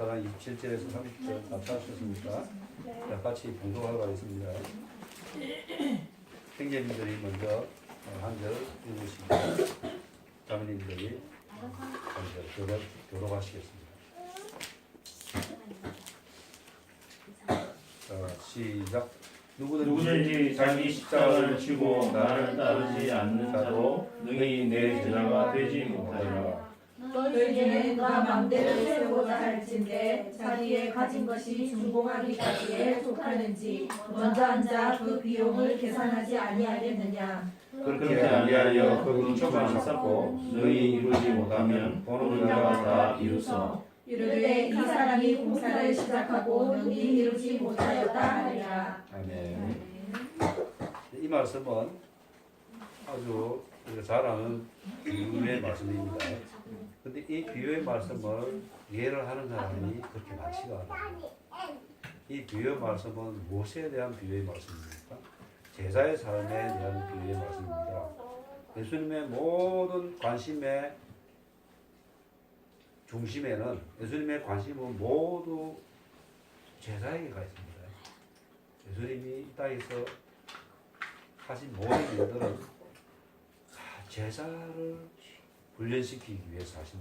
4장 27절에서 30절 다 찾으셨습니까? 자, 같이 봉독하러 가겠습니다. 형제님들이 먼저 한 절 읽으시고 자매님들이 한 절 교독하시겠습니다. 자, 시작. 누구든지 자기 십자가를 지고 나를 따르지 않는 자도 능히 내 제자가 되지 못하리라. 너희 중에 누가 맘대로 세우고자 할진대 자기의 가진 것이 준공하기까지에 속하는지 먼저 앉아 그 비용을 계산하지 아니하겠느냐. 그렇게 아니하여 그 근처만 쌓고 능히 이루지 못하면 보는 자가 다 이루서 이르되 이 사람이 공사를 시작하고 능히 이루지 못하였다 하리라. 아멘. 이 말씀은 아주 우리가 잘 아는 비유의 말씀입니다. 근데 이 비유의 말씀을 이해를 하는 사람이 그렇게 많지가 않아요. 이 비유의 말씀은 무엇에 대한 비유의 말씀입니까? 제자의 삶에 대한 비유의 말씀입니다. 예수님의 모든 관심의 중심에는 예수님의 관심은 모두 제자에게 가 있습니다. 예수님이 이 땅에서 하신 모든 일들은 다 제자를 훈련시키기 위해서 하신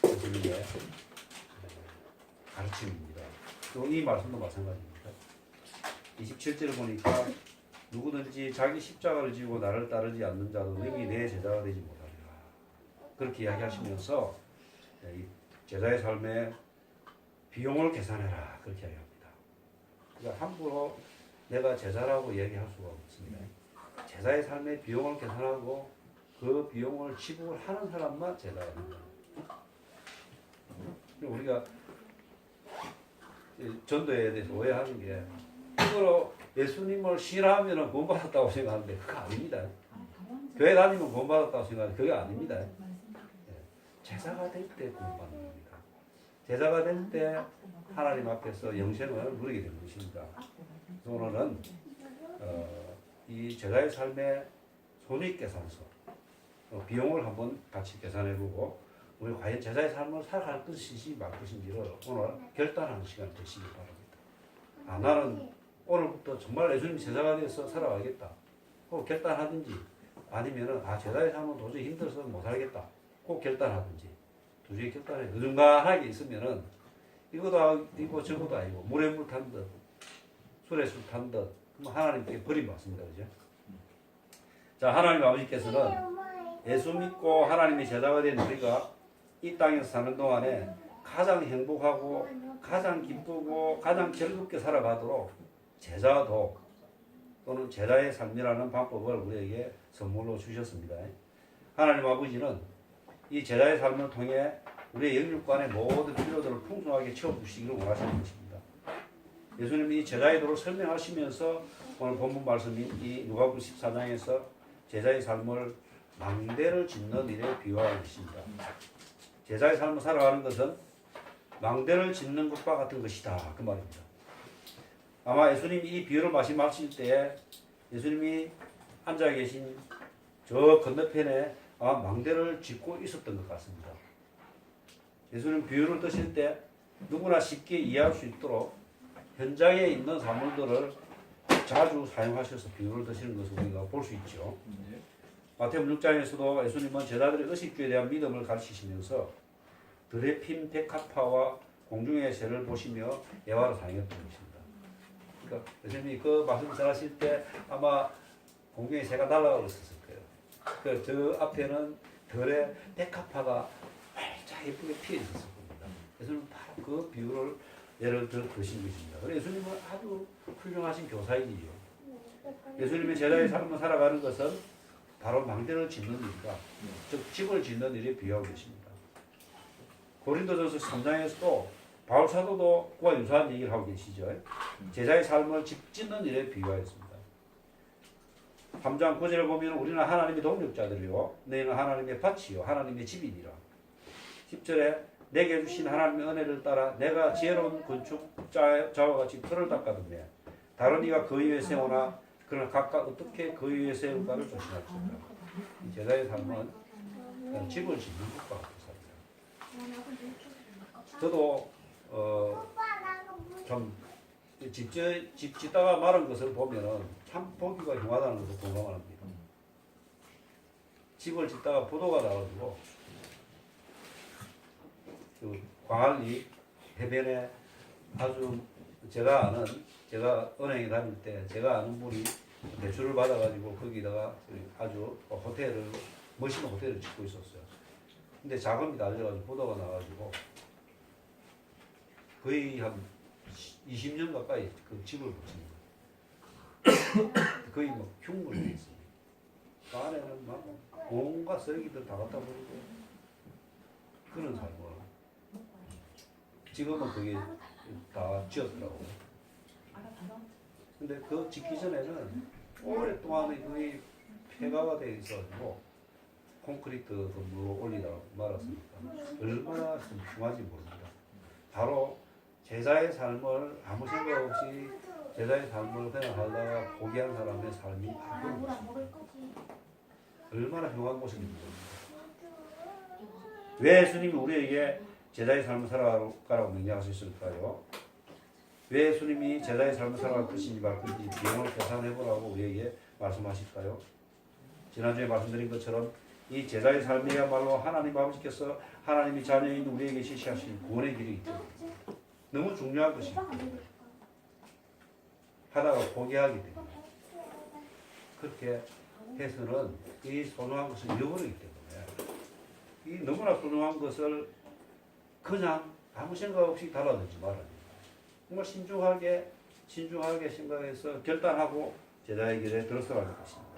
예수님의 가르침입니다. 또 이 말씀도 마찬가지입니다. 27절을 보니까 누구든지 자기 십자가를 지고 나를 따르지 않는 자도 능히 내 제자가 되지 못하리라. 그렇게 이야기하시면서 이 제자의 삶에 비용을 계산해라 그렇게 이야기합니다. 그러니까 함부로 내가 제자라고 얘기할 수가 없습니다. 제자의 삶에 비용을 계산하고 그 비용을 지불을 하는 사람만 제자가 됩니다. 우리가 전도에 대해서 오해하는 게 이거로 예수님을 신하면 구원받았다고 생각하는데 그거 아닙니다. 교회 다니면 구원받았다고 생각하는데 그게 아닙니다. 제자가 될 때 구원받는 겁니다. 제자가 될 때 하나님 앞에서 영생을 누리게 되는 것입니다. 오늘은 이 제자의 삶의 손익계산서 비용을 한번 같이 계산해보고 우리 과연 제자의 삶을 살아갈 것인지 말 것인지를 오늘 결단하는 시간이 되시기 바랍니다. 나는 오늘부터 정말 예수님 제자가 되어서 살아가겠다. 꼭 결단하든지 아니면은 제자의 삶은 도저히 힘들어서 못 살겠다. 꼭 결단하든지 도저히 결단해 어중간하게 있으면은 이것도 아니고 저것도 아니고 물에 물 탄 듯 술에 술 탄 듯 하나님께 버림받습니다. 그죠? 자, 하나님 아버지께서는 예수 믿고 하나님의 제자가 된 우리가 이 땅에서 사는 동안에 가장 행복하고 가장 기쁘고 가장 즐겁게 살아가도록 제자도 또는 제자의 삶이라는 방법을 우리에게 선물로 주셨습니다. 하나님 아버지는 이 제자의 삶을 통해 우리의 영육간의 모든 필요들을 풍성하게 채워주시기를 원하시는 것입니다. 예수님이 이 제자의 도를 설명하시면서 오늘 본문 말씀인 이 누가복음 14장에서 제자의 삶을 망대를 짓는 일에 비유하고 있습니다. 제자의 삶을 살아가는 것은 망대를 짓는 것과 같은 것이다. 그 말입니다. 아마 예수님이 이 비유를 말씀하실 때에 예수님이 앉아 계신 저 건너편에 아마 망대를 짓고 있었던 것 같습니다. 예수님 비유를 드실 때 누구나 쉽게 이해할 수 있도록 현장에 있는 사물들을 자주 사용하셔서 비유를 드시는 것을 우리가 볼 수 있죠. 마태복음 6장에서도 예수님은 제자들의 의식주에 대한 믿음을 가르치시면서 들에 핀 백합화와 공중의 새를 보시며 예화를 사용했던 것입니다. 그러니까 예수님이 그 말씀 전하실 때 아마 공중의 새가 날아가고 있었을 거예요. 저 앞에는 들에 백합화가 활짝 예쁘게 피어 있었을 겁니다. 예수님은 바로 그 비유를 예를 들어 드신 것입니다. 그래서 예수님은 아주 훌륭하신 교사이지요. 예수님의 제자의 삶을 살아가는 것은 바로 망대를 짓는 일이다. 즉 집을 짓는 일에 비유하고 계십니다. 고린도전서 3장에서도 바울 사도도 그와 유사한 얘기를 하고 계시죠. 제자의 삶을 집 짓는 일에 비유하였습니다. 3장 9절을 보면 우리는 하나님의 동력자들이요 너희는 하나님의 밭이요 하나님의 집이니라. 10절에 내게 주신 하나님의 은혜를 따라 내가 지혜로운 건축자와 같이 틀을 닦아두며 다른 이가 그 위에 세우나 그러나 각각 어떻게 그 위에 세울까를 조심할지어다. 제자의 삶은 집을 짓는 것과 같은 삶이다. 저도 좀 집 짓다가 말한 것을 보면은 참 보기가 흉하다는 것을 공감을 합니다. 집을 짓다가 포도가 나가지고 그 광안리 해변에 아주 제가 은행에 다닐 때 제가 아는 분이 대출을 받아가지고 거기다가 아주 멋있는 호텔을 짓고 있었어요. 근데 자금이 날려가지고 포도가 나가지고 거의 한 20년 가까이 그 집을 붙입니다. 거의 뭐 흉물이 있습니다. 그 안에는 막 온갖 쓰레기들 다 갖다 버리고 그런 삶을 지금은 그게 다 지었더라고요. 근데 그 짓기 전에는 오랫동안 거의 폐가가 돼 있어가지고 콘크리트 건물 올리다가 말았으니까 얼마나 좀 흉한지 모릅니다. 바로 제자의 삶을 아무 생각 없이 제자의 삶을 그냥 하다가 포기한 사람의 삶이 바뀌는 것입니다. 얼마나 흉한 곳인지 모릅니다. 왜 예수님이 우리에게 제자의 삶을 살아가라고 명령하셨을까요? 왜 예수님이 제자의 삶을 살아갈 것인지 말 것인지 비용을 계산해보라고 우리에게 말씀하실까요? 지난주에 말씀드린 것처럼 이 제자의 삶이야말로 하나님 아버지께서 하나님이 자녀인 우리에게 지시하신 구원의 길이기 때문에 너무 중요한 것입니다. 하다가 포기하기 때문에 그렇게 해서는 이 소중한 것을 잃어버리기 때문에 이 너무나 소중한 것을 그냥 아무 생각 없이 달아들지 말아야 됩니다. 정말 신중하게 생각해서 결단하고 제자의 길에 들어서야 할 것입니다.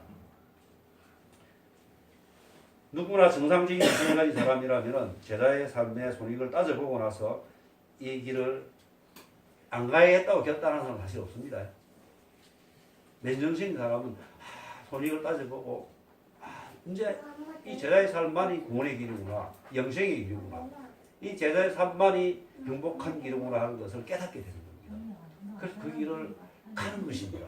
누구나 정상적인 인생을 가진 사람이라면 제자의 삶의 손익을 따져보고 나서 이 길을 안 가야겠다고 결단하는 사람은 사실 없습니다. 맨정신인 사람은 손익을 따져보고 이제 이 제자의 삶만이 구원의 길이구나, 영생의 길이구나, 이 제자의 삶만이 행복한 길이구나 하는 것을 깨닫게 되는 겁니다. 그래서 그 길을 가는 것입니다.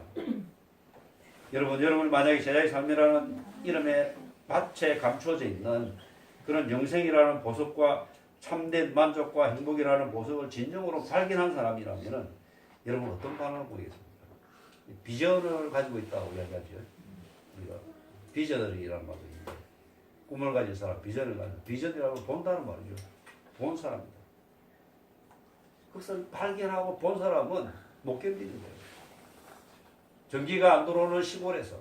여러분 만약에 제자의 삶이라는 이름의 밭에 감추어져 있는 그런 영생이라는 보석과 참된 만족과 행복이라는 보석을 진정으로 발견한 사람이라면 여러분 어떤 반응을 보이겠습니까? 비전을 가지고 있다고 이야기하죠. 우리가 비전이라는 말도 있는데 꿈을 가진 사람, 비전을 가진 비전이라고 본다는 말이죠. 본 사람입니다. 그것을 발견하고 본 사람은 못 견디는 거예요. 전기가 안 들어오는 시골에서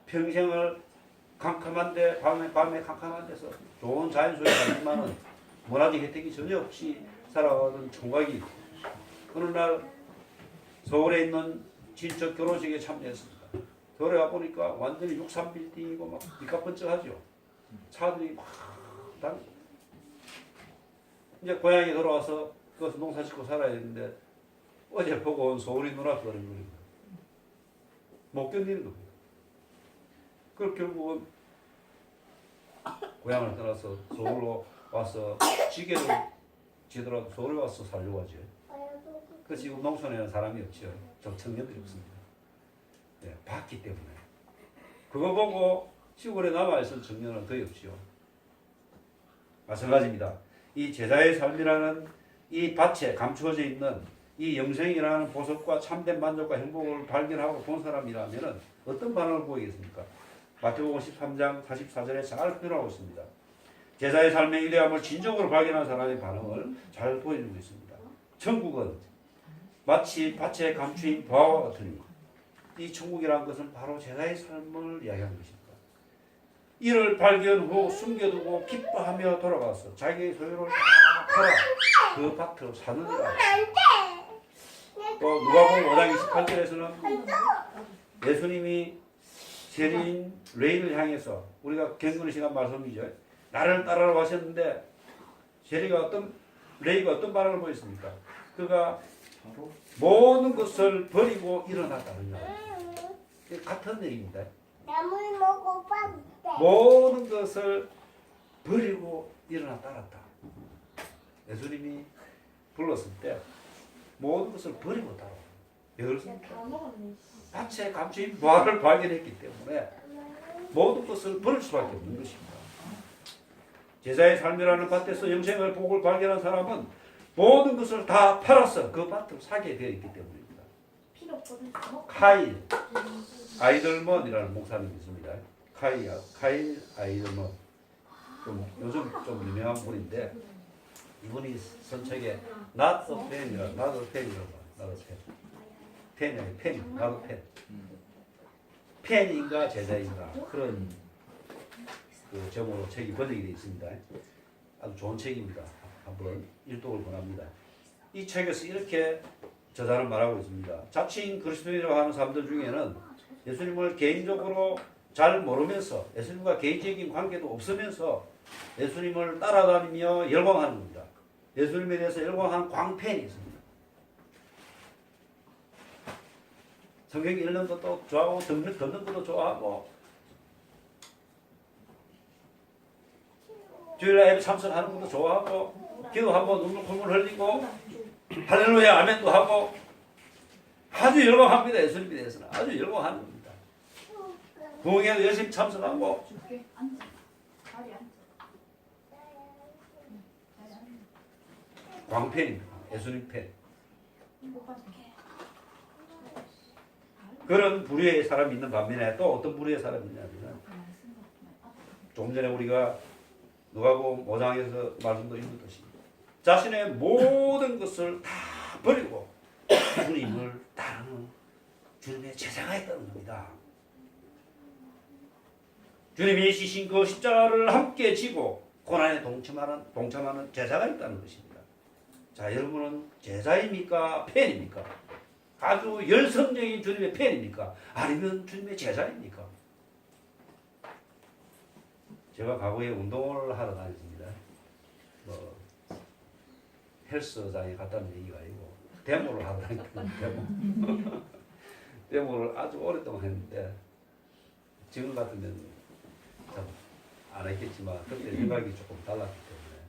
평생을 캄캄한데 밤에 캄캄한 데서 좋은 자연소에 살지만은 문화적 혜택이 전혀 없이 살아가던 총각이 어느 날 서울에 있는 친척 결혼식에 참여했습니다. 서울에 가보니까 완전히 63빌딩이고 막 미카번쩍하죠. 차들이 막 다니고 이제 고향에 돌아와서 그것을 농사 짓고 살아야 되는데 어제 보고 온 서울이 눈앞에 그런 거입니다. 못 견디는 겁니다. 그걸 결국은 고향을 떠나서 서울로 와서 지게를 지더라도 서울에 와서 살려고 하죠. 그 지금 농촌에는 사람이 없죠. 좀 청년들이 없습니다. 네, 봤기 때문에. 그거 보고 시골에 남아있을 청년은 거의 없지요. 마찬가지입니다. 이 제자의 삶이라는 이 밭에 감추어져 있는 이 영생이라는 보석과 참된 만족과 행복을 발견하고 본 사람이라면 어떤 반응을 보이겠습니까? 마태복음 13장 44절에 잘 표현하고 있습니다. 제자의 삶의 위대함을 진정으로 발견한 사람의 반응을 잘 보여주고 있습니다. 천국은 마치 밭에 감추인 보화와 같으니 이 천국이라는 것은 바로 제자의 삶을 이야기하는 것입니다. 이를 발견 후 숨겨두고 기뻐하며 돌아가서 자기의 소유를 다 팔아 그 밭을 사느니라. 또 누가복음 5장 28절에서는 예수님이 세리인 레이를 향해서 우리가 경건의 시간 말씀이죠. 나를 따라라고 하셨는데 레이가 어떤 반응을 보였습니까? 그가 모든 것을 버리고 일어났다는 거예요. 같은 얘기입니다. 모든 것을 버리고 일어나 따랐다. 예수님이 불렀을 때 모든 것을 버리고 따라. 왜 그렇습니까? 밭에 감추인 보화를 발견했기 때문에 모든 것을 버릴 수밖에 없는 것입니다. 제자의 삶이라는 밭에서 영생의 복을 발견한 사람은 모든 것을 다 팔아서 그 밭을 사게 되어 있기 때문입니다. 필요 없거든. 카일 아이들먼이라는 목사님이 있습니다. 카일 아이들먼, 요즘 좀 유명한 분인데 이분이 선책에 not a pen이라고 not a pen이라고 not a pen 펜이 아니라 펜 not a pen 펜인가 제자인가 그런 그 제목으로 책이 번역이 되어 있습니다. 아주 좋은 책입니다. 한번 일독을 권합니다. 이 책에서 이렇게 저자는 말하고 있습니다. 자칭 그리스도인이라고 하는 사람들 중에는 예수님을 개인적으로 잘 모르면서 예수님과 개인적인 관계도 없으면서 예수님을 따라다니며 열광하는 겁니다. 예수님에 대해서 열광하는 광팬이 있습니다. 성경 읽는 것도 좋아하고 듣는 것도 좋아하고 주일날 예배 참석하는 것도 좋아하고 기도하고 눈물 콧물 흘리고 할렐루야 아멘도 하고 아주 열광합니다. 예수님에 대해서는 아주 열광하는 겁니다. 부흥회도 열심히 참석하고 광팬입니다. 예수님 팬. 그런 부류의 사람이 있는 반면에 또 어떤 부류의 사람이 있냐면 조금 전에 우리가 누가복음 5장에서 말씀도 읽었듯이 자신의 모든 것을 다 버리고 주님을 따르는 주님의 제자가 있다는 겁니다. 주님이 지신 그 십자가를 함께 지고 고난에 동참하는 제자가 있다는 것입니다. 자, 여러분은 제자입니까? 팬입니까? 아주 열성적인 주님의 팬입니까? 아니면 주님의 제자입니까? 제가 과거에 운동을 하러 다녔습니다. 뭐 헬스장에 갔다는 얘기가 아니고 데모를 하러 다녔거든요. 데모를 아주 오랫동안 했는데 지금 같으면 참 안 했겠지만 그때 생각이 조금 달랐기 때문에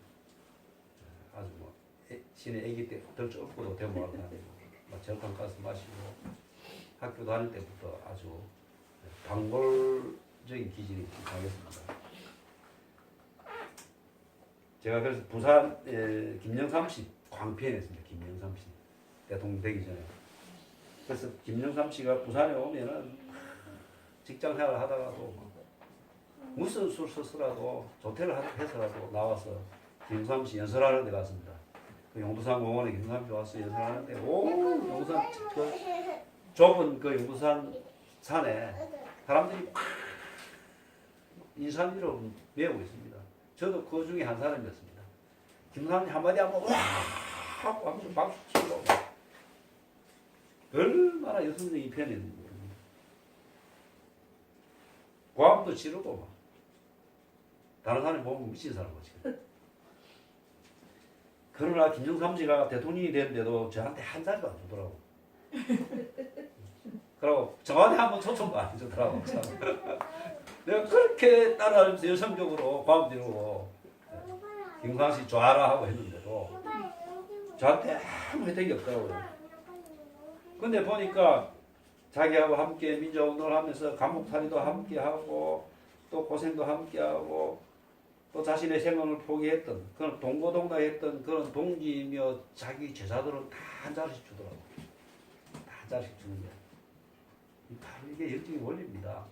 아주 뭐 신의 애기 때 덜 업고도 데모하러 다니고 절판 가스 마시고 학교 다닐 때부터 아주 방골적인 기질이 강했습니다. 제가 그래서 부산 김영삼 씨 광팬했습니다. 김영삼 씨 대통령 되기 전에. 그래서 김영삼 씨가 부산에 오면은 직장 생활을 하다가도 무슨 술 써서라도 조퇴를 해서라도 나와서 김영삼 씨 연설하는 데 갔습니다. 그 용두산 공원에 김영삼 씨 와서 연설하는데 오 용두산 그 좁은 그 용두산 산에 사람들이 막 인산 위로 메우고 있습니다. 저도 그 중에 한 사람이었습니다. 김상님 한마디 하면 와 하고 박수 치고 얼마나 여성적인 편이었는지 모릅니다. 고함도 지르고 막 다른 사람이 보면 미친 사람같이. 그러나 김정삼 씨가 대통령이 됐는데도 저한테 한 자리도 안 주더라고. 그리고 저한테 한번 초청도 안 해주더라고. 내가 그렇게 따라하면서 여성적으로 고함 지르고 김광 씨 좋아라 하고 했는데도 저한테 아무 혜택이 없더라고요. 근데 보니까 자기하고 함께 민주운동을 하면서 감옥살이도 함께 하고 또 고생도 함께 하고 또 자신의 생명을 포기했던 그런 동고동락했던 그런 동지이며 자기 제자들은 다 한 자리씩 주더라고요. 다 한 자리씩 주는 게 바로 이게 영적인 원리입니다.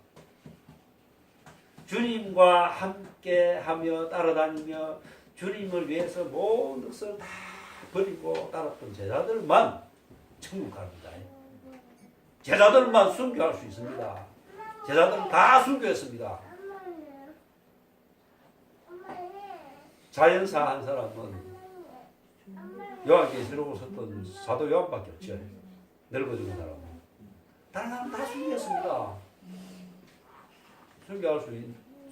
주님과 함께 하며 따라다니며 주님을 위해서 모든 것을 다 버리고 따랐던 제자들만 천국 갑니다. 제자들만 순교할 수 있습니다. 제자들은 다 순교했습니다. 자연사 한 사람은 요한계시록을 썼던 사도 요한밖에 없죠. 늙어 죽은 사람은. 다른 사람은 다 순교했습니다.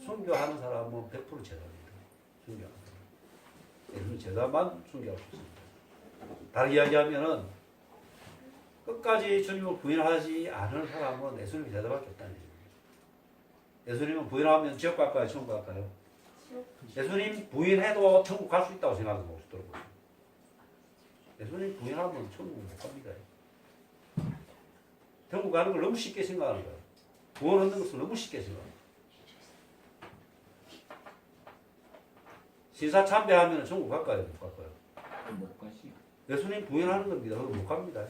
순교하는 사람은 100% 제자입니다. 순교하는 사람. 예수님 제자만 순교할 수 있습니다. 다르게 이야기하면은 끝까지 주님을 부인하지 않은 사람은 예수님 제자밖에 없다는 얘기입니다. 예수님은 부인하면 지옥 갈까요? 천국 갈까요? 예수님 부인해도 천국 갈 수 있다고 생각하는 거 없더라고요. 예수님 부인하면 천국 못 갑니다. 천국 가는 걸 너무 쉽게 생각하는 거예요. 구원 얻는 것을 너무 쉽게 생각합니다. 신사 참배하면 천국 갈까요? 못 갈까요? 못 가시. 예수님 부인하는 겁니다. 그거 못 갑니다.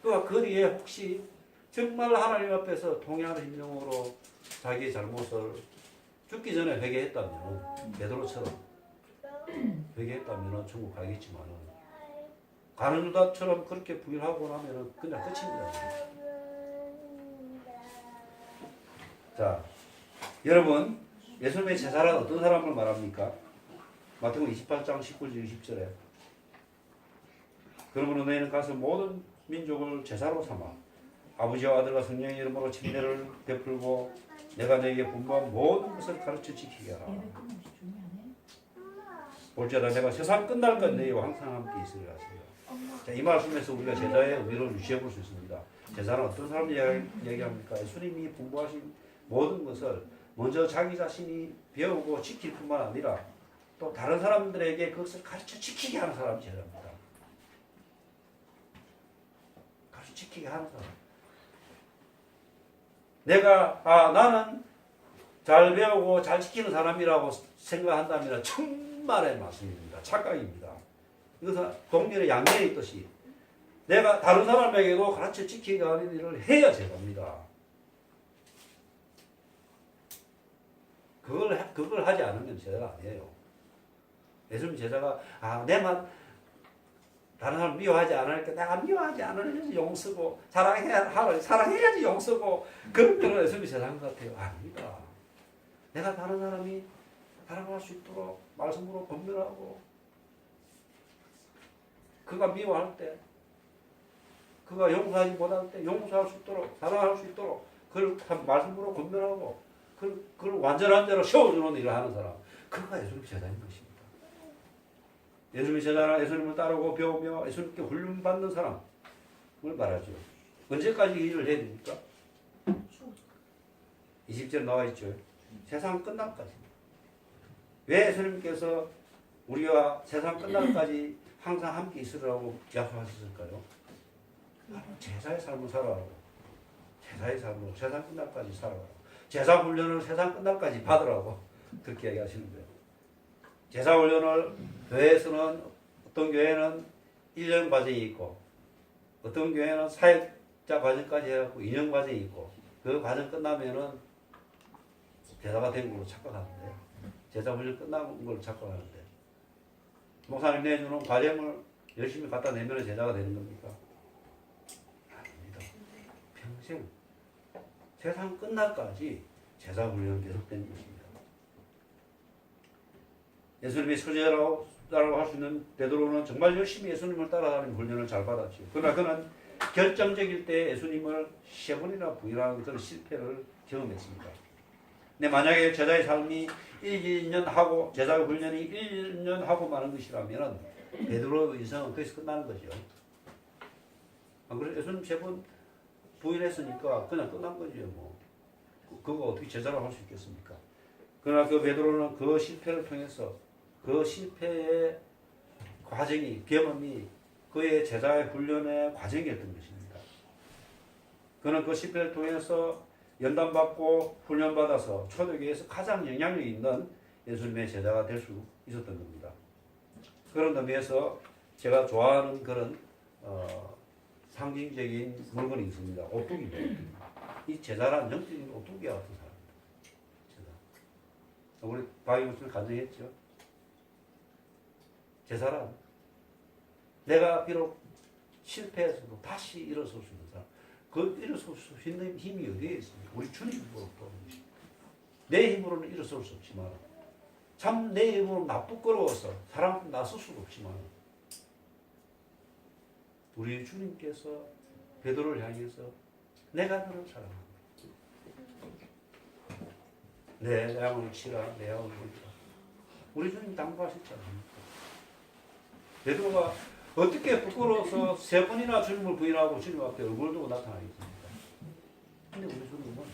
그러니까 그 뒤에 혹시 정말 하나님 앞에서 통해하는 심령으로 자기의 잘못을 죽기 전에 회개했다면 베드로처럼 회개했다면 천국 가겠지만은 가는 유다처럼 그렇게 부인하고 나면은 그냥 끝입니다. 자, 여러분 예수님의 제사란 어떤 사람을 말합니까? 마태복음 28장 19절 20절에 그러므로 너희는 가서 모든 민족을 제사로 삼아 아버지와 아들과 성령의 이름으로 침례를 베풀고 내가 너에게 분부한 모든 것을 가르쳐 지키게 하라. 볼지어다 내가 세상 끝날 것 너희와 항상 함께 있으리라 하십니다. 자, 이 말씀에서 우리가 제자의 의미를 유추해 볼 수 있습니다. 제사는 어떤 사람을 얘기합니까? 예수님이 분부하신 모든 것을 먼저 자기 자신이 배우고 지킬 뿐만 아니라 또 다른 사람들에게 그것을 가르쳐 지키게 하는 사람이 제자입니다. 가르쳐 지키게 하는 사람. 내가 나는 잘 배우고 잘 지키는 사람이라고 생각한다면 정말의 말씀입니다. 착각입니다. 이것은 동전의 양면이 있듯이 내가 다른 사람에게도 가르쳐 지키게 하는 일을 해야 제자입니다. 그걸 하지 않으면 제자가 아니에요. 예수님 제자가 내만 다른 사람 미워하지 않으니까 내가 미워하지 않으려서 용쓰고 사랑해야지 용쓰고 그런 거는 예수님이 제자인 것 같아요. 아닙니다. 내가 다른 사람이 사랑할 수 있도록 말씀으로 권면하고 그가 미워할 때 그가 용서하지 못할 때 용서할 수 있도록 사랑할 수 있도록 그걸 말씀으로 권면하고 그걸 완전한 대로 세워주는 일을 하는 사람 그가 예수님 제자인 것입니다. 예수님의 제자는 예수님을 따르고 배우며 예수님께 훈련받는 사람을 말하죠. 언제까지 이 일을 해야 됩니까? 20절 나와 있죠. 세상 끝날까지. 왜 예수님께서 우리와 세상 끝날까지 항상 함께 있으라고 약속하셨을까요? 제자의 삶을 살아라고. 제자의 삶으로 세상 끝날까지 살아라고. 제사 훈련을 세상 끝날까지 받으라고 그렇게 얘기하시는 거예요. 제사 훈련을 교회에서는 어떤 교회는 1년 과정이 있고 어떤 교회는 사역자 과정까지 해갖고 2년 과정이 있고 그 과정 끝나면은 제사가 된 걸로 착각하는데 제사 훈련 끝난 걸로 착각하는데 목사님 내주는 과정을 열심히 갖다 내면 제자가 되는 겁니까? 아닙니다. 평생 세상 끝날까지 제사 훈련은 계속되는 것입니다. 예수님의 처제라고 할 수 있는 베드로는 정말 열심히 예수님을 따라가는 훈련을 잘 받았죠. 그러나 그는 결정적일 때 예수님을 3번이나 부인하는 그런 실패를 경험했습니다. 근데 만약에 제자의 삶이 1년 하고 제자 훈련이 1년 하고 마는 것이라면 베드로의 인생은 거기서 끝나는 거죠. 그래서 예수님 3번 부인했으니까 그냥 끝난 거죠. 뭐 그거 어떻게 제자로 할 수 있겠습니까? 그러나 그 베드로는 그 실패를 통해서 그 실패의 과정이 경험이 그의 제자의 훈련의 과정이었던 것입니다. 그는 그 실패를 통해서 연단받고 훈련받아서 초대교회에서 가장 영향력 있는 예수님의 제자가 될 수 있었던 겁니다. 그런 의미에서 제가 좋아하는 그런 상징적인 물건이 있습니다. 오뚜기입니다. 이 제자란 영적인 오뚜기와 같은 사람입니다. 제자. 우리 바이오스를 간증했죠. 제사란 내가 비록 실패해서도 다시 일어설 수 있는 사람. 그 일어설 수 있는 힘이 어디에 있습니까? 우리 주님 힘으로 보는 것입니다. 내 힘으로는 일어설 수 없지만 참 내 힘으로 나 부끄러워서 사람 나 스스로 없지만 우리 주님께서 베드로를 향해서 내가 너를 사랑한다. 내 양을 치라 내 양을 보리라. 우리 주님 당부하셨지 않습니까? 베드로가 어떻게 부끄러워서 3번이나 주님을 부인하고 주님 앞에 얼굴 두고 나타나겠습니까? 근데 우리 주님은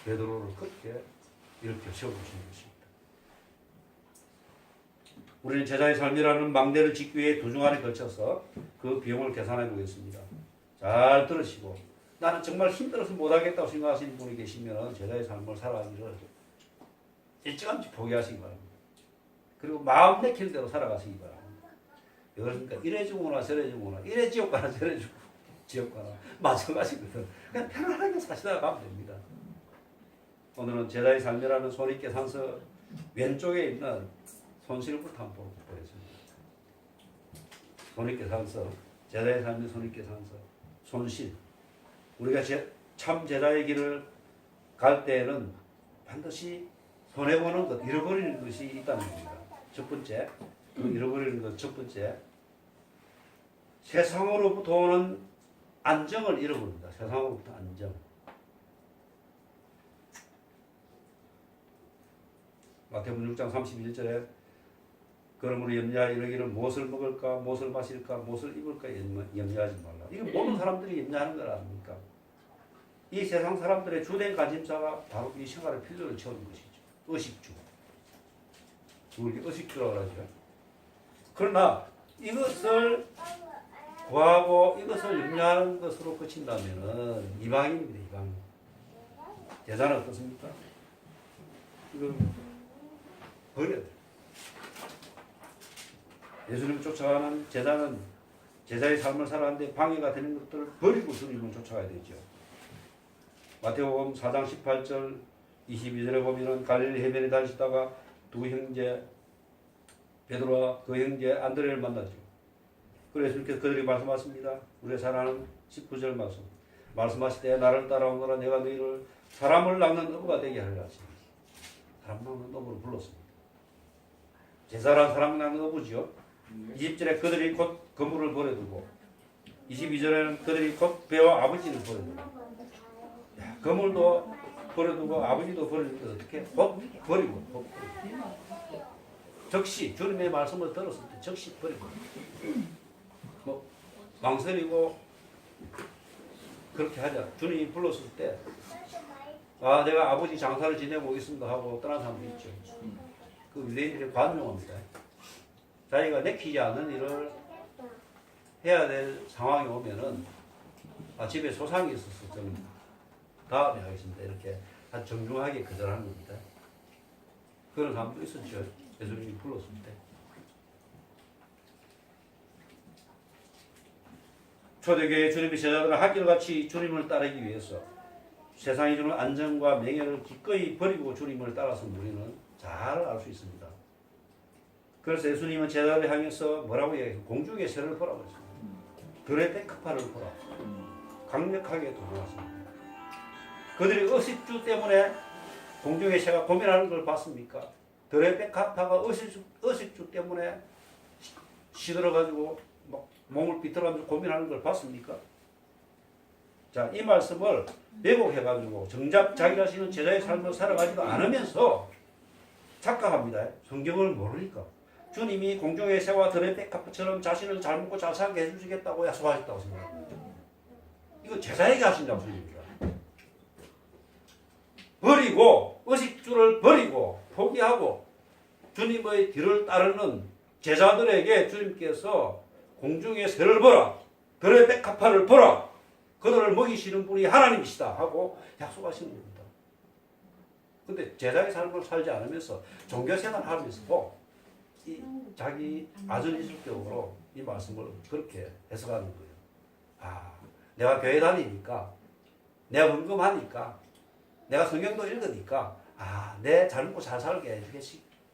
베드로를 그렇게 이렇게 세워주시는 것입니다. 우리는 제자의 삶이라는 망대를 짓기 위해 두 주간에 걸쳐서 그 비용을 계산해 보겠습니다. 잘 들으시고 나는 정말 힘들어서 못하겠다고 생각하시는 분이 계시면 제자의 삶을 살아가기를 일찌감치 포기하시기 바랍니다. 그리고 마음 내킬 대로 살아가시기 바랍니다. 왜 그렇습니까? 이래 죽거나 저래 죽거나 이래 지옥 가나 저래 지옥 가나 마찬가지거든. 그냥 편안하게 사시다가 가면 됩니다. 오늘은 제자의 삶이라는 손익계 상서 왼쪽에 있는 손실부터 한번 보겠습니다. 손익계 상서, 제자의 삶의 손익계 상서, 손실. 우리가 참 제자의 길을 갈 때에는 반드시 손해보는 것, 잃어버리는 것이 있다는 겁니다. 첫 번째, 잃어버리는 것 첫 번째, 세상으로부터 오는 안정을 잃어버립니다. 세상으로부터 안정. 마태복음 6장 31절에 그러므로 염려하여 이르기를 무엇을 먹을까, 무엇을 마실까, 무엇을 입을까 염려하지 말라. 이거 모든 사람들이 염려하는 걸 아닙니까? 이 세상 사람들의 주된 관심사가 바로 이 생활의 필요를 채우는 것이죠. 의식주. 우리 의식주라고 하죠. 그러나 이것을 구하고 이것을 염려하는 것으로 그친다면은 이방인입니다. 이방인. 제자는 어떻습니까? 이거 버려야 돼. 예수님을 쫓아가는 제자는 제자의 삶을 살아가는데 방해가 되는 것들을 버리고 주님을 쫓아가야 되죠. 마태복음 4장 18절 22절에 보면은 갈릴리 해변에 다니시다가 두 형제 베드로와 그 형제 안드레를 만나죠. 그래서 예수님께서 그들이 말씀하십니다. 우리가 잘 아는 19절 말씀. 말씀하시되 나를 따라오너라 내가 너희를 사람을 낚는 어부가 되게 하리라 하십니다. 사람 낚는 어부를 불렀습니다. 제사란 사람 낚는 어부지요. 20절에 그들이 곧 그물을 버려두고 22절에는 그들이 곧 배와 아버지를 버려두고 그물도 버려두고 아버지도 버려두고 어떻게? 곧 버리고 즉시 주님의 말씀을 들었을 때 즉시 버리고 뭐 망설이고 그렇게 하자. 주님이 불렀을 때 아 내가 아버지 장사를 지내고 오겠습니다 하고 떠난 사람도 있죠. 그 유대인들의 관용합니다. 자기가 내키지 않는 일을 해야 될 상황이 오면은 아 집에 소상이 있어서 저는 다음에 하겠습니다. 이렇게 아주 정중하게 거절하는 겁니다. 그런 사람도 있었죠. 예수님이 불렀을 때. 초대교회 주님의 제자들은 한결같이 주님을 따르기 위해서 세상이 주는 안정과 명예를 기꺼이 버리고 주님을 따라선 우리는 잘 알 수 있습니다. 그래서 예수님은 제자들을 향해서 뭐라고 얘기해요? 공중의 새를 보라고 했습니다. 들의 땡크파를 보라. 강력하게 도망갔습니다. 그들이 의식주 때문에 공중의 새가 고민하는 걸 봤습니까? 들의 땡크파가 의식주 때문에 시들어가지고 막 몸을 비틀어가지고 고민하는 걸 봤습니까? 자, 이 말씀을 왜곡해가지고 정작 자기 자신은 제자의 삶을 살아가지도 않으면서 착각합니다. 성경을 모르니까. 주님이 공중의 새와 들의 땡크파처럼 자신을 잘 먹고 잘 살게 해주시겠다고 약속하셨다고 생각합니다. 이거 제자에게 하신 약속입니다. 버리고 의식주를 버리고 포기하고 주님의 뒤를 따르는 제자들에게 주님께서 공중의 새를 보라, 들의 땡크파를 보라, 그들을 먹이시는 분이 하나님이시다 하고 약속하시는 겁니다. 근데 제자의 삶을 살지 않으면서 종교생활을 하면서도 이 자기 아전인식적으로 이 말씀을 그렇게 해석하는 거예요. 아, 내가 교회 다니니까, 내가 헌금하니까, 내가 성경도 읽으니까, 아, 내 잘 먹고 잘 살게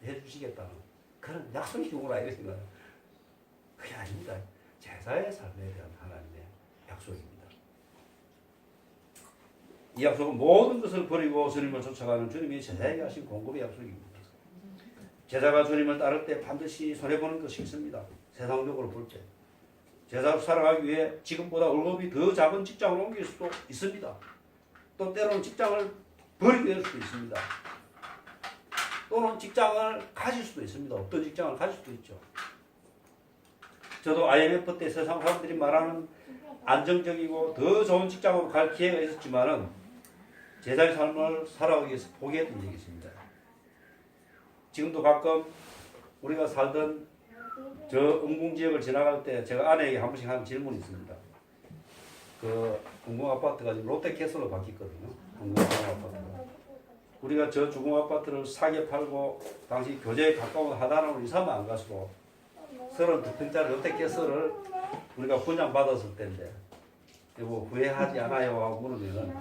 해주시겠다는 그런 약속이구나 이렇게 생각해요. 그게 아닙니다. 제자의 삶에 대한 하나님의 약속입니다. 이 약속은 모든 것을 버리고 주님을 쫓아가는 주님이 제자에게 하신 공급의 약속입니다. 제자가 주님을 따를 때 반드시 손해보는 것이 있습니다. 세상적으로 볼 때. 제자로 살아가기 위해 지금보다 월급이 더 작은 직장으로 옮길 수도 있습니다. 또 때로는 직장을 버리게 될 수도 있습니다. 또는 직장을 가질 수도 있습니다. 어떤 직장을 가질 수도 있죠. 저도 IMF 때 세상 사람들이 말하는 안정적이고 더 좋은 직장으로 갈 기회가 있었지만은 제자의 삶을 살아가기 위해서 포기했던 적이 있습니다. 지금도 가끔 우리가 살던 저 은궁 지역을 지나갈 때 제가 아내에게 한 번씩 하는 질문이 있습니다. 그 은궁 아파트가 지금 롯데캐슬로 바뀌었거든요. 은궁 아파트가. 우리가 저 주공 아파트를 사게 팔고 당시 교제에 가까운 하단으로 이사만 안 가시고 32평짜리 롯데캐슬을 우리가 분양받았을 때인데 뭐 후회하지 않아요 하고 물으면은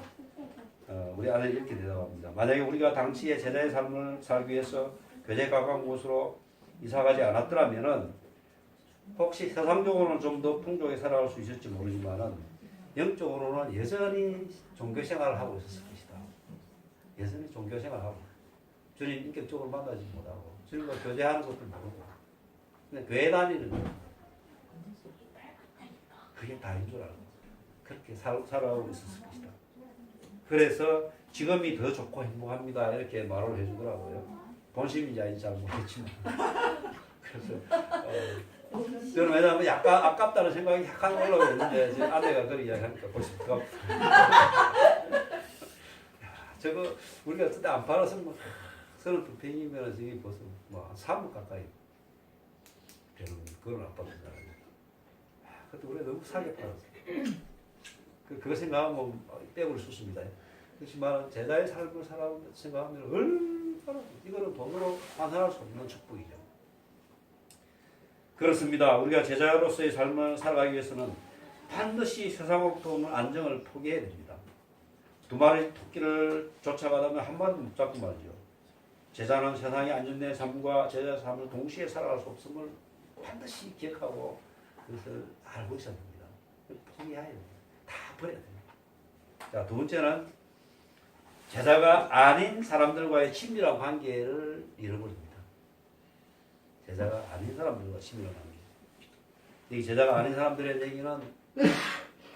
우리 아내 이렇게 대답합니다. 만약에 우리가 당시에 제자의 삶을 살기 위해서 교제 가까운 곳으로 이사가지 않았더라면은 혹시 세상적으로는 좀 더 풍족하게 살아갈 수 있을지 모르지만은 영적으로는 여전히 종교생활을 하고 있었을 것이다. 여전히 종교생활을 하고 주님 인격적으로 만나지 못하고 주님과 교제하는 것도 모르고 그냥 교회 다니는 거 그게 다인 줄 알고 그렇게 살아가고 있었을 것이다. 그래서 지금이 더 좋고 행복합니다 이렇게 말을 해주더라고요. 본심인지 아닌지 잘 모르겠지만 그래서 저는 왜냐하면 약간 아깝다는 생각이 약간 올라오고 있는데 지금 아내가 그렇게 이야기하니까 벌써 저거 우리가 그때 안 팔았으면 뭐 32평이면 저기 벌써 뭐 3억 가까이 되는 그런 아파트잖아요. 그때 우리가 너무 싸게 팔았어요. 그거 생각하면 떼고를 쏟습니다. 그렇지만 제자의 삶을 생각하면 얼마나 이거는 돈으로 환산할 수 없는 축복이죠. 그렇습니다. 우리가 제자로서의 삶을 살아가기 위해서는 반드시 세상으로부터 오는 안정을 포기해야 됩니다. 두 마리 토끼를 쫓아가다면 한 마리도 못 잡고 말이죠. 제자는 세상의 안정된 삶과 제자의 삶을 동시에 살아갈 수 없음을 반드시 기억하고 그것을 알고 있어야 됩니다. 포기해야 됩니다. 다 버려야 됩니다. 자, 두 번째는 제자가 아닌 사람들과의 친밀한 관계를 잃어버립니다. 제자가 아닌 사람들과 친밀한 관계. 이 제자가 아닌 사람들의 얘기는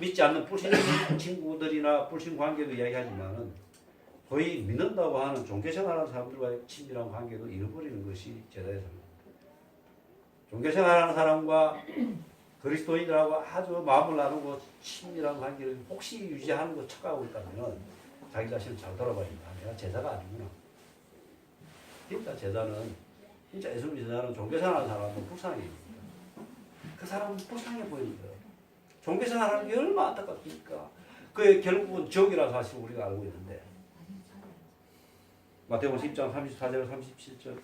믿지 않는 불신 친구들이나 불신 관계도 이야기하지만은 거의 믿는다고 하는 종교생활하는 사람들과의 친밀한 관계도 잃어버리는 것이 제자의 삶입니다. 종교생활하는 사람과 그리스도인들하고 아주 마음을 나누고 친밀한 관계를 혹시 유지하는 거 착각하고 있다면 자기 자신을 잘 돌아봐야겠다. 내가 제자가 아니구나. 진짜 제자는 진짜 예수 믿는 제자는 종교생활하는 사람은 불쌍해. 그 사람은 불쌍해 보이는 거예요. 종교생활하는 게 얼마나 안타깝습니까? 그 결국은 지옥이라는 사실을 우리가 알고 있는데 마태복음 10장 34절 37절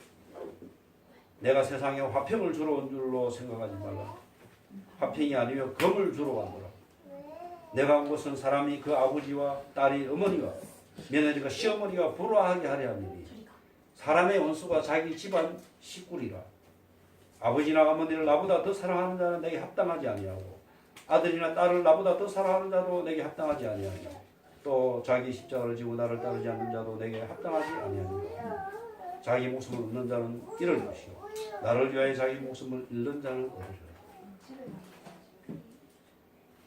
내가 세상에 화평을 주러 온 줄로 생각하지 말라. 화평이 아니며 검을 주러 왔노라. 내가 온 것은 사람이 그 아버지와 딸이 어머니와 며느리가 시어머니가 불화하게 하려 함이니 사람의 원수가 자기 집안 식구리라. 아버지나 어머니를 나보다 더 사랑하는 자는 내게 합당하지 아니하고 아들이나 딸을 나보다 더 사랑하는 자도 내게 합당하지 아니하며 또 자기 십자가를 지고 나를 따르지 않는 자도 내게 합당하지 아니하니라. 자기 목숨을 얻는 자는 잃을 것이요 나를 위하여 자기 목숨을 잃는 자는 얻으리라.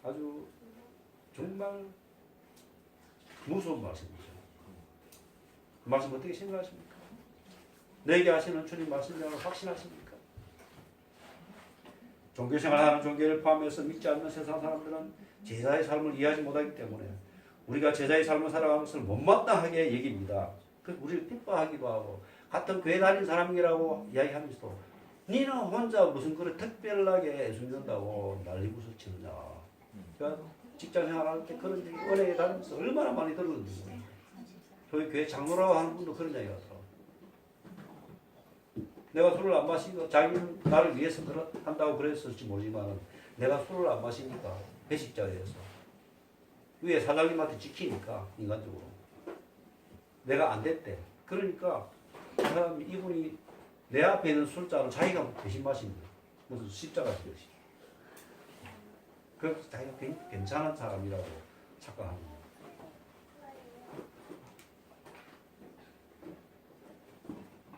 아주 정말 무서운 말씀이죠. 그 말씀 어떻게 생각하십니까? 내게 하시는 주님 말씀이라고 확신하십니까? 종교생활하는 종교를 포함해서 믿지 않는 세상 사람들은 제자의 삶을 이해하지 못하기 때문에 우리가 제자의 삶을 살아가는 것을 못마땅하게 여깁니다. 그래서 우리를 기뻐하기도 하고 같은 교회 다니는 사람이라고 이야기하면서도 니는 혼자 무슨 그런 특별하게 예수 믿는다고 난리구슬 치느냐. 그러니까 직장생활할 때 그런 얘기 은혜에 다니면서 얼마나 많이 들었는데 저희 교회 장로라고 하는 분도 그런 이야기 하더라고요. 내가 술을 안 마시고 자기는 나를 위해서 한다고 그랬을지 모르지만 내가 술을 안 마시니까 회식 자리에서 위에 사장님한테 지키니까 인간적으로 내가 안 됐대. 그러니까 그 사람 이분이 내 앞에 있는 술잔을 자기가 대신 마신 거야. 무슨 십자가 지듯이. 그래서 자기가 괜찮은 사람이라고 착각하는 거야.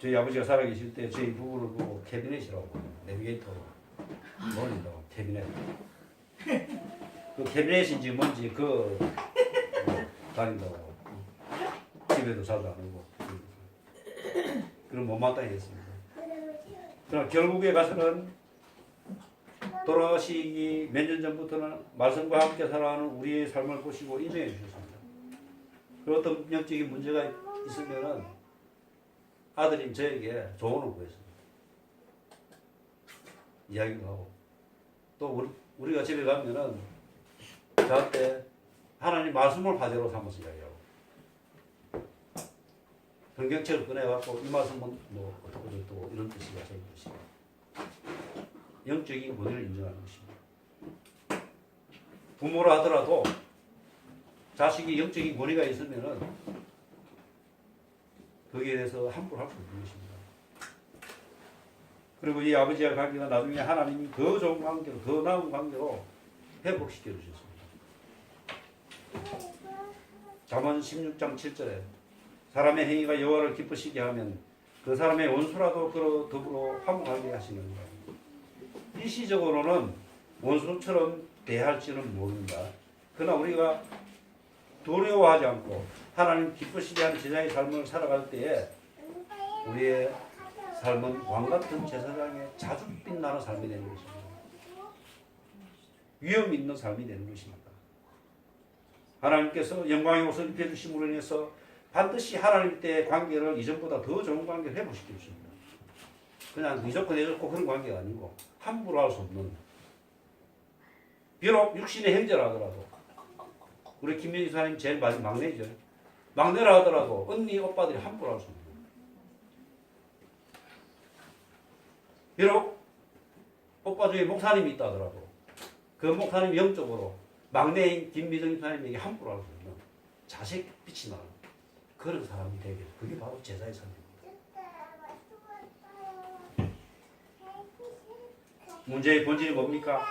저희 아버지가 살아계실 때 저희 부부를 보고 캐비넷이라고 내비게이터로 몰린다고 캐비넷. 그 캐비넷인지 뭔지 다닌다고 집에도 자주 안 오고 그런 못마땅히 했습니다. 그러나 결국에 가서는 돌아가시기 몇 년 전부터는 말씀과 함께 살아가는 우리의 삶을 보시고 인정해 주셨습니다. 그 어떤 영적인 문제가 있으면은 아들인 저에게 조언을 구했습니다. 이야기도 하고 또 우리가 집에 가면은 저한테 하나님 말씀을 화제로 삼아서 이야기하고 성경책을 꺼내갖고 이 말씀은 뭐 어떻고 저떻고 이런 뜻이야 저런 뜻이야. 영적인 권위를 인정하는 것입니다. 부모라 하더라도 자식이 영적인 권위가 있으면은 거기에 대해서 함부로 할 수 없는 것입니다. 그리고 이 아버지와 관계가 나중에 하나님이 더 좋은 관계로, 더 나은 관계로 회복시켜 주셨습니다. 잠언 16장 7절에 사람의 행위가 여호와를 기쁘시게 하면 그 사람의 원수라도 그로 더불어 화목하게 하시는가. 일시적으로는 원수처럼 대할지는 모른다. 그러나 우리가 두려워하지 않고 하나님 기쁘시게 하는 제자의 삶을 살아갈 때에 우리의 삶은 왕같은 제사장의 자주 빛나는 삶이 되는 것입니다. 위험 있는 삶이 되는 것입니다. 하나님께서 영광의 옷을 입혀주심으로 인해서 반드시 하나님 때의 관계를 이전보다 더 좋은 관계를 회복시켜 주십니다. 그냥 무조건 해줬고 그런 관계가 아니고 함부로 할 수 없는, 비록 육신의 형제라더라도 우리 김민희 사님 제일 막내죠. 막내라 하더라도 언니 오빠들이 함부로 할 수 없는, 비록 오빠 중에 목사님이 있다 하더라도 그 목사님 영적으로 막내인 김미정 사님에게 함부로 할 수 없는 자식 빛이 나는 그런 사람이 되게, 그게 바로 제자의 삶입니다. 문제의 본질이 뭡니까?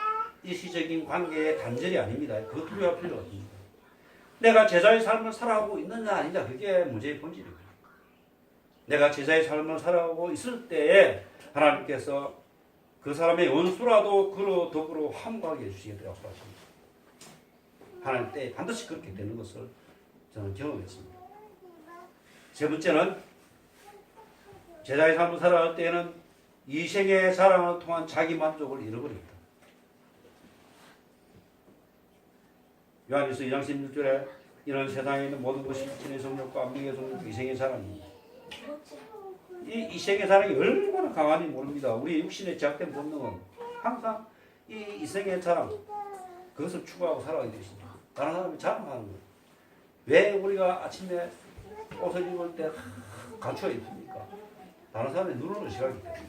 일시적인 관계의 단절이 아닙니다. 그거 두려워할 필요가 없습니다. 내가 제자의 삶을 살아가고 있느냐 아니냐, 그게 문제의 본질입니다. 내가 제자의 삶을 살아가고 있을 때에 하나님께서 그 사람의 원수라도 그로 더불어 화목하게 해주시겠다고 약속하십니다. 하나님 때 반드시 그렇게 되는 것을 저는 경험했습니다. 세 번째는 제자의 삶을 살아갈 때에는 이생의 사랑을 통한 자기 만족을 잃어버립니다. 요한일서 2장 16절에 이런 세상에 있는 모든 것이 육신의 성욕과 안목의 성욕, 이생의 사랑입니다. 이 이생의 사랑이 얼마나 강한지 모릅니다. 우리 육신의 제약된 본능은 항상 이 이생의 사랑, 그것을 추구하고 살아가게 되어 있습니다. 다른 사람이 자랑하는 거예요. 왜 우리가 아침에 옷을 입을 때 갖추어 입습니까? 다른 사람의 눈으로 시각이 때문에.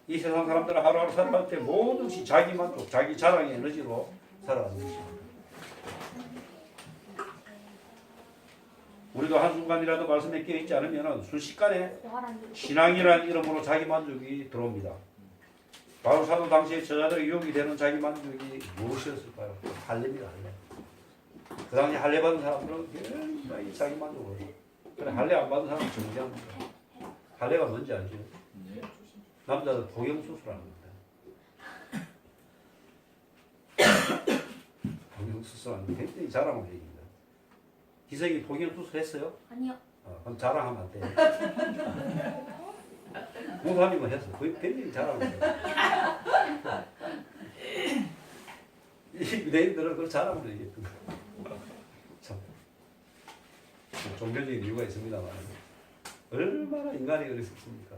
이 세상 사람들은 하루하루 살아갈 때 모든 것이 자기 만족, 자기 자랑의 에너지로 살아가는 것입니다. 우리도 한순간이라도 말씀에 깨어있지 않으면 순식간에 신앙이라는 이름으로 자기 만족이 들어옵니다. 바로 사도 당시에 저자들의 유혹이 되는 자기 만족이 무엇이었을까요? 할례입니다. 할례. 그 당시 할례 받은 사람들은 굉장히 자기 만족을 해요. 그래 할례 안 받은 사람은 정지합니다. 할례가 뭔지 알죠? 남자들 복용수술하는 겁니다. 복용수술하는 게 굉장히 자랑을 얘기입니다. 기석이 복용수술 했어요? 아니요. 그럼 자랑하면 안 돼. 목사님은 했어. 거의 굉장히 자랑을 해요. 이 유대인들은 그걸 자랑으로 얘기했거든. 참. 종교적인 이유가 있습니다만 얼마나 인간이 어리석습니까?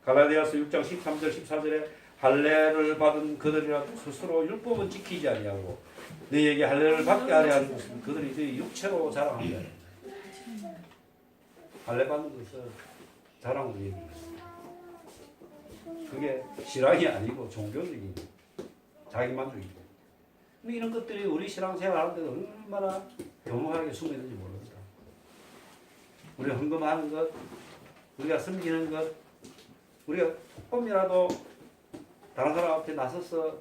갈라디아서 6장 13절 14절에 할례를 받은 그들이라 스스로 율법은 지키지 아니하고 너희에게 할례를 받게 하려 하는 것은 그들이 이제 육체로 자랑한다. 할례 받는 것은 자랑으로 얘기합니다. 그게 신앙이 아니고 종교적인 자기 만족이고. 근데 이런 것들이 우리 신앙생활 하는데 얼마나 교묘하게 숨어 있는지 모릅니다. 우리가 헌금하는 것, 우리가 섬기는 것, 우리가 조금이라도 다른 사람 앞에 나서서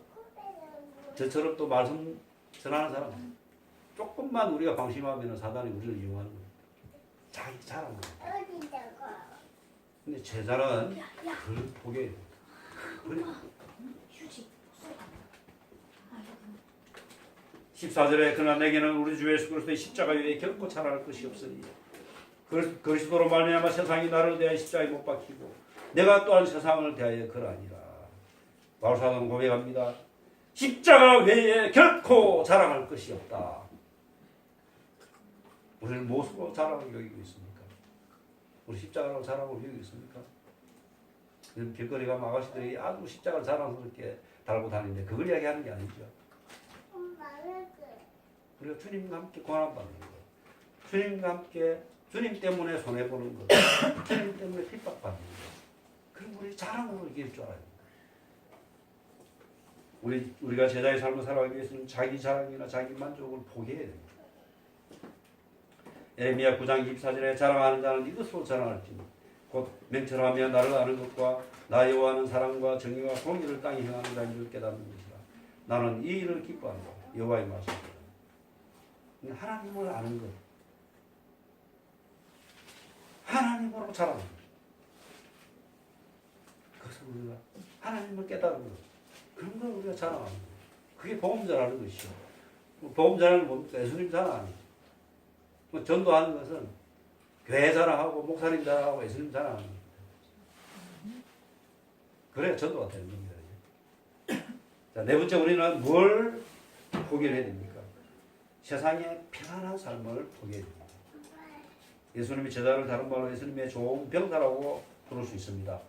저처럼 또 말씀 전하는 사람, 조금만 우리가 방심하면 사단이 우리를 이용하는 거예요. 자기 자랑하는 거예요. 근데 제자는 그걸 포기해요. 그래. 14절에 그러나 내게는 우리 주 예수 그리스도의 십자가 외에 결코 자랑할 것이 없으니 그리스도로 말미암아 세상이 나를 대하여 십자가에 못 박히고 내가 또한 세상을 대하여 그러하니라. 바울사도는 고백합니다. 십자가 외에 결코 자랑할 것이 없다. 우리는 무엇으로 자랑을 여기고 있습니까? 우리 십자가로 자랑을 여기고 있습니까? 요즘 길거리 가면 아가씨들이 아주 십자가를 자랑스럽게 달고 다니는데 그걸 이야기하는 게 아니죠. 우리가 주님과 함께 고난받는 거예요. 주님과 함께 주님 때문에 손해보는 것, 주님 때문에 핍박받는 것. 그럼 우리 자랑으로 이길 줄 알아야 됩니다. 우리가 제자의 삶을 살아가기 위해서는 자기 자랑이나 자기 만족을 포기해야 됩니다. 에레미야 9장 24절에 자랑하는 자는 이것으로 자랑할지니 곧 맹철하며 나를 아는 것과 나 여호와는 사랑과 정의와 공의를 땅에 행하는 자인 줄 깨닫는 것이라. 나는 이 일을 기뻐한다. 여호와의 말씀입니다. 하나님을 아는 것, 하나님으로 자랑하는 것, 그것을 우리가 하나님을 깨달은 것, 그런 걸 우리가 자랑하는 것, 그게 복음 전하는 것이죠. 복음 전하는 뭡니까? 예수님 자랑하는 것. 전도하는 것은 교회 자랑하고 목사님 자랑하고 예수님 자랑하는 겁니다. 그래야 전도가 되는 겁니다. 자, 네 번째 우리는 뭘 포기를 해야 됩니까? 세상의 편안한 삶을 포기해야 됩니다. 예수님이 제자를 다른 말로 예수님의 좋은 병사라고 부를 수 있습니다.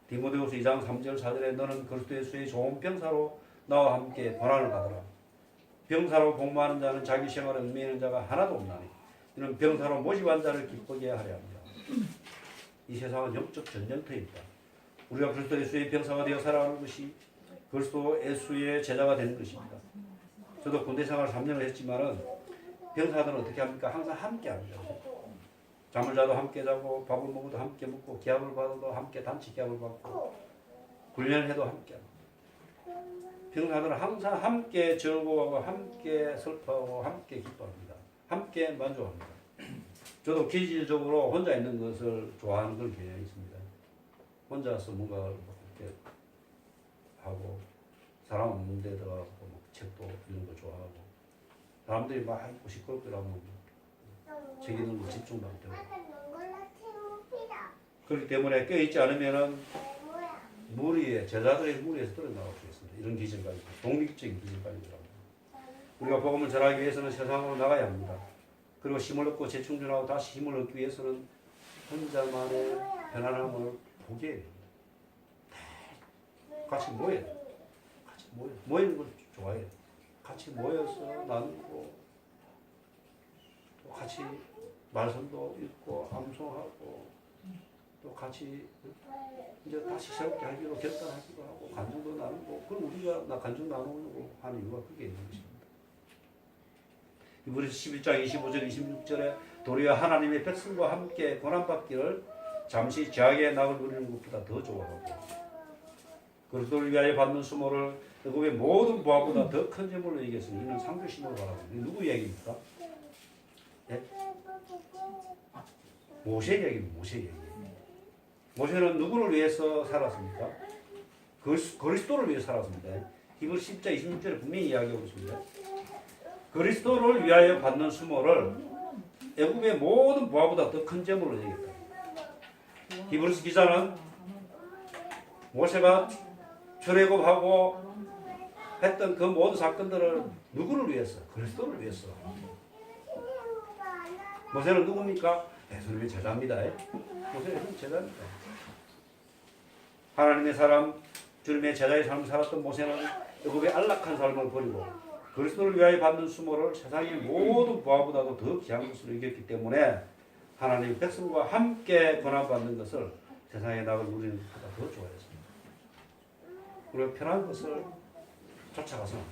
디모데후서 2장 3절 4절에 너는 그리스도 예수의 좋은 병사로 나와 함께 고난을 받으라. 병사로 복무하는 자는 자기 생활에 의미 있는 자가 하나도 없나니 이는 병사로 모집한 자를 기쁘게 하려 합니다. 이 세상은 영적 전쟁터입니다. 우리가 그리스도 예수의 병사가 되어 살아가는 것이 그리스도 예수의 제자가 되는 것입니다. 저도 군대 생활 3년을 했지만은 병사들은 어떻게 합니까? 항상 함께 합니다. 잠을 자도 함께 자고 밥을 먹어도 함께 먹고 기합을 받아도 함께 단체 기합을 받고 훈련을 해도 함께 합니다. 병사들은 항상 함께 즐거워하고 함께 슬퍼하고 함께 기뻐합니다. 함께 만족합니다. 저도 기질적으로 혼자 있는 것을 좋아하는 그런 경향이 있습니다. 혼자서 뭔가 이렇게 하고 사람 없는 데 들어가고 책도 읽는 거 좋아하고 사람들이 막 있고 시끄럽고 이러면 책 읽는 거 집중도 안 되고 그렇기 때문에 껴있지 않으면은 무리에 제자들의 무리에서 떨어나갈 수 있습니다. 이런 기질 가지고 독립적인 기질 가지고 우리가 복음을 전하기 위해서는 세상으로 나가야 합니다. 그리고 힘을 얻고 재충전하고 다시 힘을 얻기 위해서는 혼자만의 편안함을 포기해야 됩니다. 같이 모여야 돼요. 같이 모이는 걸 좋아해요. 같이 모여서 나누고 또 같이 말씀도 읽고 암송하고 또 같이 이제 다시 새롭게 하기로 결단하기도 하고 간증도 나누고 그럼 우리가 나 간증 나누고 하는 이유가 그게 있는 것입니다. 이브리서 11장 25절 26절에 도리어 하나님의 백성과 함께 고난받기를 잠시 죄악의 낙을 누리는 것보다 더 좋아하고 그리스도를 위하여 받는 수모를 애굽의 모든 보화보다 더 큰 재물로 이겼으니 이는 상주심으로 바라고. 누구 이야기입니까? 예? 모세 이야기입니다. 모세 이야기. 모세는 누구를 위해서 살았습니까? 그리스도를 위해서 살았습니다. 히브리서 10장 26절에 분명히 이야기하고 있습니다. 그리스도를 위하여 받는 수모를 애굽의 모든 보화보다 더 큰 재물로 여겼다. 히브리서 기자는 모세가 출애굽하고 했던 그 모든 사건들을 누구를 위해서? 그리스도를 위해서. 모세는 누굽니까? 예수님의 제자입니다. 모세는 제자입니다. 하나님의 사람, 주님의 제자의 삶을 살았던 모세는 애굽의 안락한 삶을 버리고 그리스도를 위하여 받는 수모를 세상의 모든 보화보다도 더 귀한 것으로 이겼기 때문에 하나님의 백성과 함께 고난받는 것을 세상의 낙을 누리는 것보다 더 좋아했습니다. 우리가 편한 것을 쫓아가서는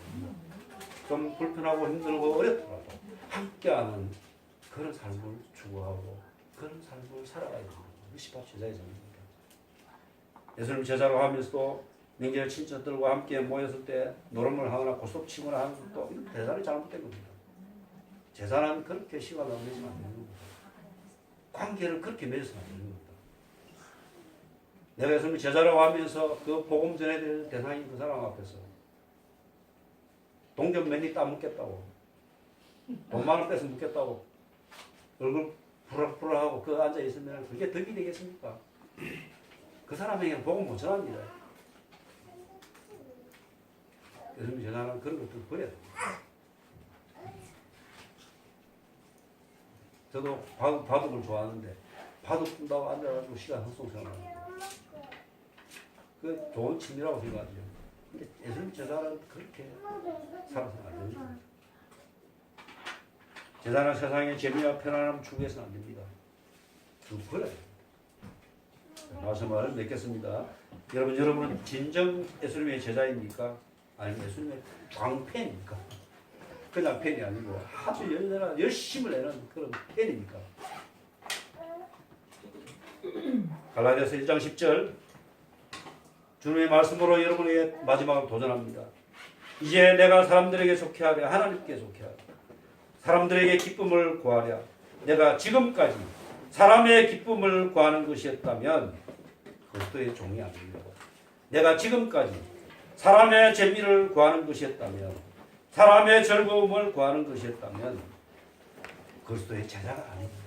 좀 불편하고 힘들고 어렵더라도 함께하는 그런 삶을 추구하고 그런 삶을 살아가야 됩니다. 이것이 바로 제자의 삶입니다. 예수님 제자로 하면서도 명절 친척들과 함께 모였을 때 노름을 하거나 고속침을 하는 것도 대단히 잘못된 겁니다. 제자는 그렇게 시간을 내시면 안 되는 겁니다. 관계를 그렇게 맺어서는 안 되는 겁니다. 내가 예수님 제자라고 하면서 그 복음 전해야 될 대상인 그 사람 앞에서 동전 맨니 따먹겠다고 돈 많은 뺏어 묻겠다고 얼굴 부락부락하고 그 앉아있으면 그게 덕이 되겠습니까? 그 사람에게는 복음 못 전합니다. 예수님 제자는 그런 것들을 버려야 됩니다. 저도 바둑을 좋아하는데 바둑 둔다고 앉아가지고 시간 헛송생활합니다. 그 좋은 취미라고 생각하죠. 근데 예수님 제자는 그렇게 살아서는 안 됩니다. 제사는 세상의 재미와 편안함 추구해서는 안 됩니다. 버려야 됩니다. 말씀을 맺겠습니다. 여러분은 진정 예수님의 제자입니까? 아니면 예수님의 광팬입니까? 그냥 팬이 아니고 아주 연연한 열심을 내는 그런 팬입니까? 갈라디아서 1장 10절 주님의 말씀으로 여러분에게 마지막으로 도전합니다. 이제 내가 사람들에게 속해 하랴 하나님께 속해 하랴 사람들에게 기쁨을 구하랴 내가 지금까지 사람의 기쁨을 구하는 것이었다면 그리스도의 종이 아닙니다. 내가 지금까지 사람의 재미를 구하는 것이었다면 사람의 즐거움을 구하는 것이었다면 그리스도의 제자가 아닙니다.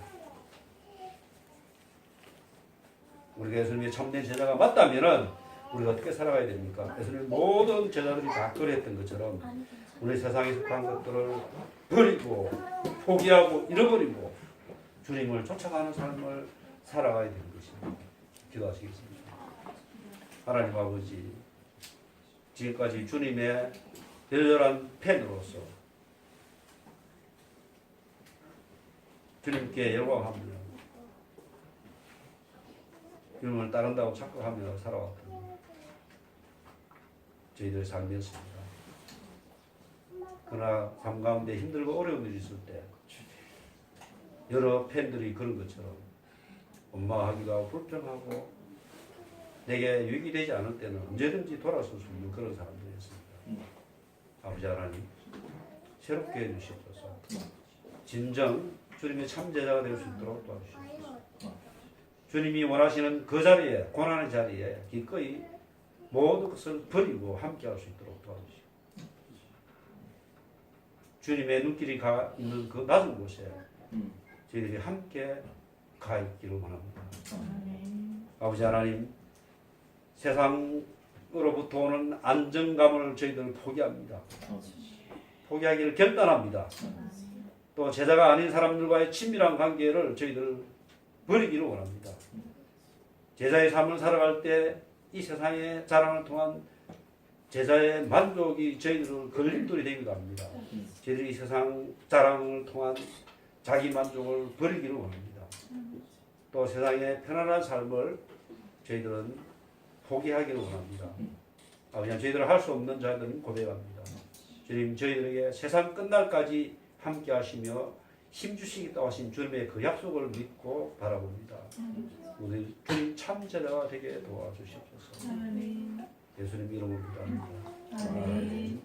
우리가 예수님의 참된 제자가 맞다면 우리가 어떻게 살아가야 됩니까? 예수님의 모든 제자들이 다 그랬던 것처럼 우리 세상에 속한 것들을 버리고 포기하고 잃어버리고 주님을 쫓아가는 삶을 살아가야 되는 것입니다. 기도하시겠습니다. 하나님 아버지, 지금까지 주님의 열렬한 팬으로서 주님께 영광하며 주님을 따른다고 착각하며 살아왔던 저희들의 삶이었습니다. 그러나 삶 가운데 힘들고 어려운 일이 있을 때 여러 팬들이 그런 것처럼 원망하기가 불평하고 내게 유익이 되지 않을 때는 언제든지 돌아설 수 있는 그런 사람들이었습니다. 아버지 하나님 새롭게 해주시옵소서. 진정 주님의 참제자가 될 수 있도록 도와주시옵소서. 주님이 원하시는 그 자리에 고난의 자리에 기꺼이 모든 것을 버리고 함께할 수 있도록 도와주시옵소서. 주님의 눈길이 가 있는 그 낮은 곳에 저희들이 함께 가 있기를 원합니다. 아버지 하나님 세상으로부터 오는 안정감을 저희들은 포기합니다. 포기하기를 결단합니다. 또 제자가 아닌 사람들과의 친밀한 관계를 저희들 버리기를 원합니다. 제자의 삶을 살아갈 때 이 세상의 자랑을 통한 제자의 만족이 저희들을 걸림돌이 되기도 합니다. 저희들이 이 세상 자랑을 통한 자기 만족을 버리기를 원합니다. 또 세상의 편안한 삶을 저희들은 포기하기를 원합니다. 아버지, 저희들은 할 수 없는 자들은 고백합니다. 주님, 저희들에게 세상 끝날까지 함께 하시며 힘주시겠다고 하신 주님의 그 약속을 믿고 바라봅니다. 우리 주님 참 제자가 되게 도와주시옵소서. 예수님 이름으로 기도합니다. 아멘.